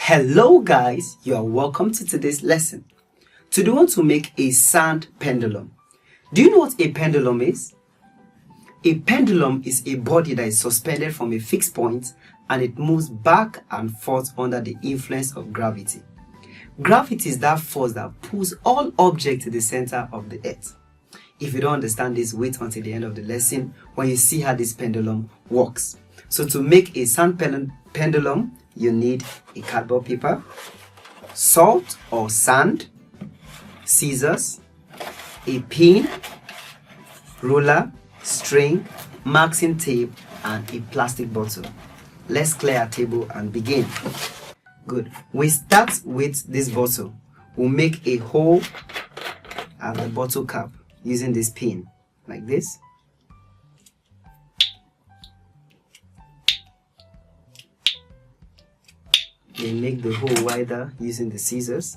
Hello guys, you are welcome to today's lesson. Today we want to make a sand pendulum. Do you know what a pendulum is? A pendulum is a body that is suspended from a fixed point and it moves back and forth under the influence of gravity. Gravity is that force that pulls all objects to the center of the earth. If you don't understand this, wait until the end of the lesson when you see how this pendulum works. So to make a sand pendulum, you need a cardboard paper, salt or sand, scissors, a pin, ruler, string, marking tape, and a plastic bottle. Let's clear our table and begin. Good. We start with this bottle. We'll make a hole at the bottle cap using this pin, like this. Then make the hole wider using the scissors.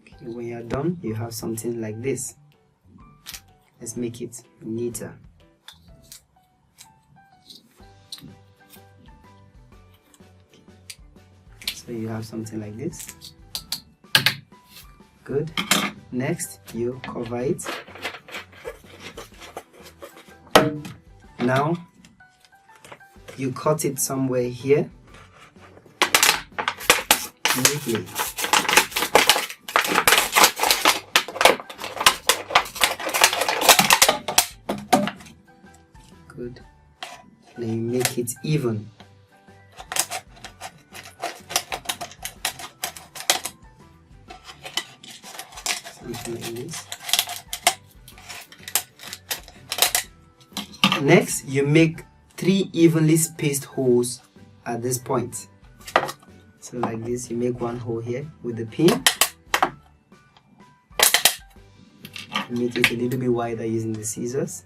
Okay, when you're done, you have something like this. Let's make it neater. So you have something like this. Good. Next, you cover it. Now, you cut it somewhere here. Neatly. Good. Then you make it even. Something like this. Next, you make 3 evenly spaced holes at this point. So like this, you make one hole here with the pin. Make it a little bit wider using the scissors.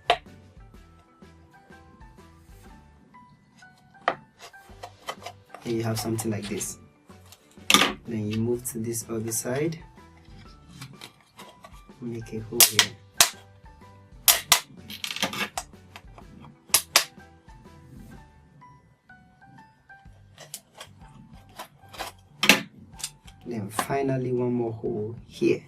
And you have something like this. Then you move to this other side. Make a hole here. Then finally one more hole here.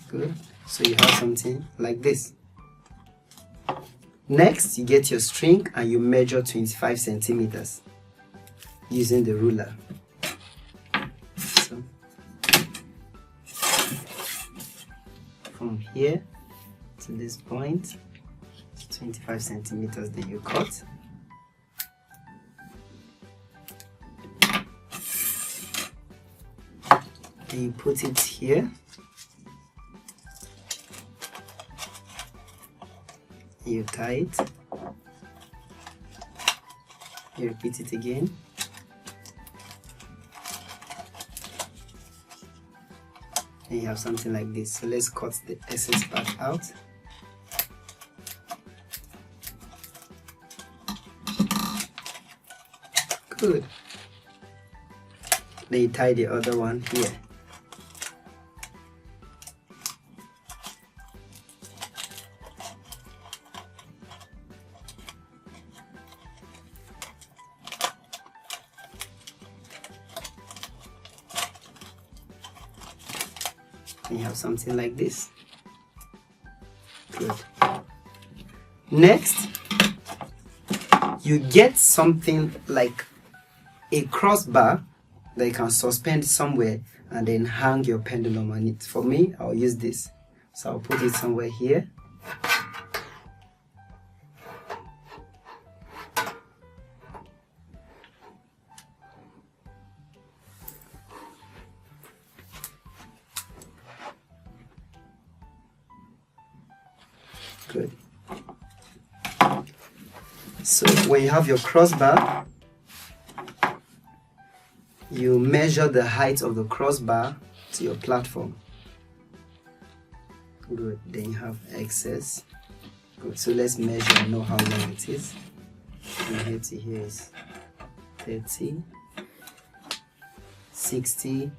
Good. So you have something like this. Next, you get your string and you measure 25 centimeters using the ruler. So, from here to this point, 25 centimeters, then you cut. Then you put it here. You tie it. You repeat it again. And you have something like this. So let's cut the excess part out. Good. Then you tie the other one here. And you have something like this. Good. Next, you get something like a crossbar that you can suspend somewhere and then hang your pendulum on it. For me, I'll use this. So I'll put it somewhere here. Good. So when you have your crossbar, you measure the height of the crossbar to your platform. Good. Then you have excess. Good. So let's measure and know how long it is. From here to here is 30, 60.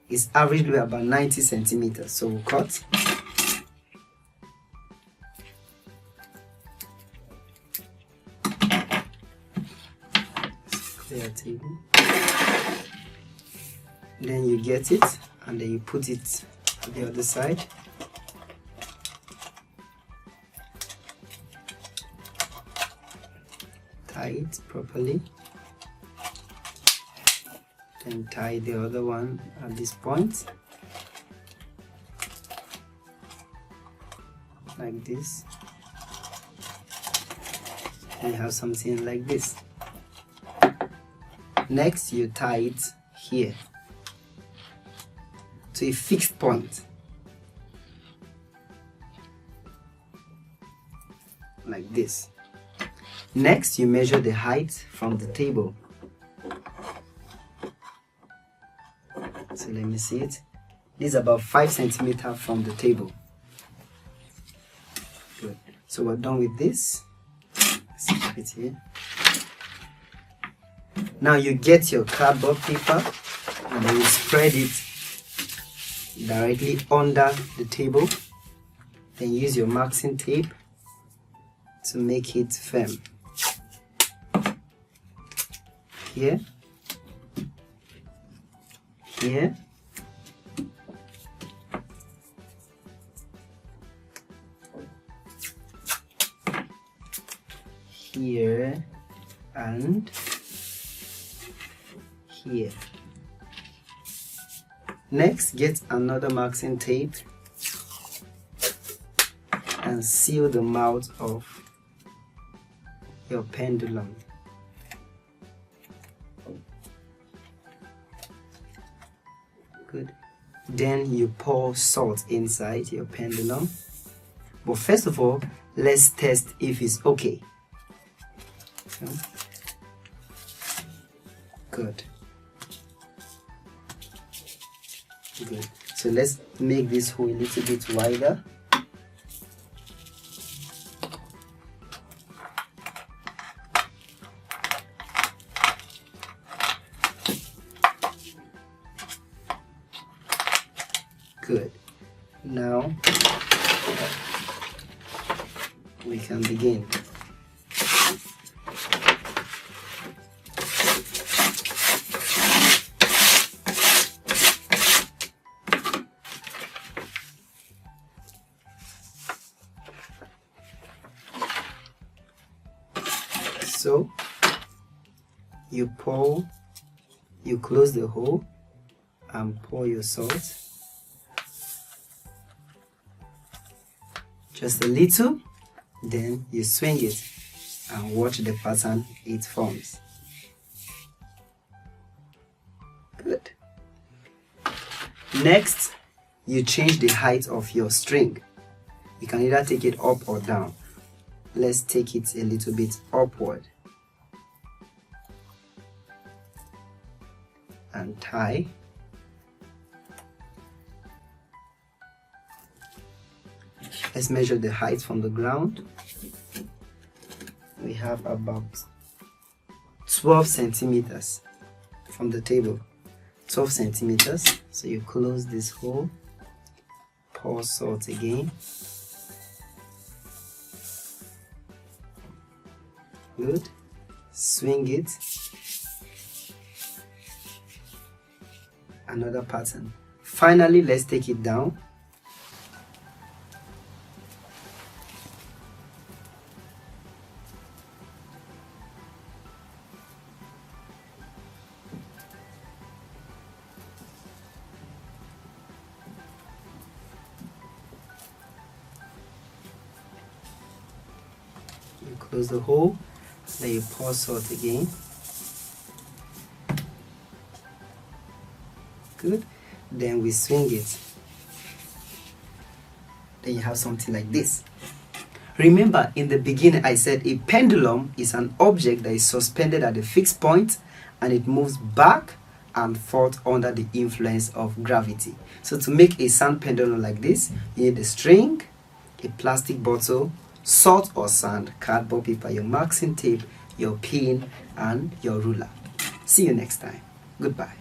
It's averagely about 90 centimeters. So we'll cut. Clear table. Then you get it and then you put it on the other side. Tie it properly. Then tie the other one at this point. Like this. And you have something like this. Next, you tie it here to a fixed point, like this. Next, you measure the height from the table. So let me see it. This is about 5 centimeters from the table. Good. So we're done with this. Let's keep it here. Now you get your cardboard paper and then you spread it directly under the table. Then use your marking tape to make it firm. Here, here, here, and here. Next, get another marking tape and seal the mouth of your pendulum. Good. Then you pour salt inside your pendulum. But first of all, let's test if it's okay. Okay. Good. Good. So let's make this hole a little bit wider. Good. Now we can begin. So you close the hole and pour your salt. Just a little, then you swing it and watch the pattern it forms. Good. Next, you change the height of your string. You can either take it up or down. Let's take it a little bit upward. And tie. Let's measure the height from the ground. We have about 12 centimeters from the table. 12 centimeters. So you close this hole, pour salt again. Good. Swing it. Another pattern. Finally, let's take it down. You close the hole, then you pour salt again. Good. Then we swing it. Then you have something like this. Remember, in the beginning I said a pendulum is an object that is suspended at a fixed point and it moves back and forth under the influence of gravity. So to make a sand pendulum like this, you need a string, a plastic bottle, salt or sand, cardboard paper, your marking tape, your pin, and your ruler. See you next time. Goodbye.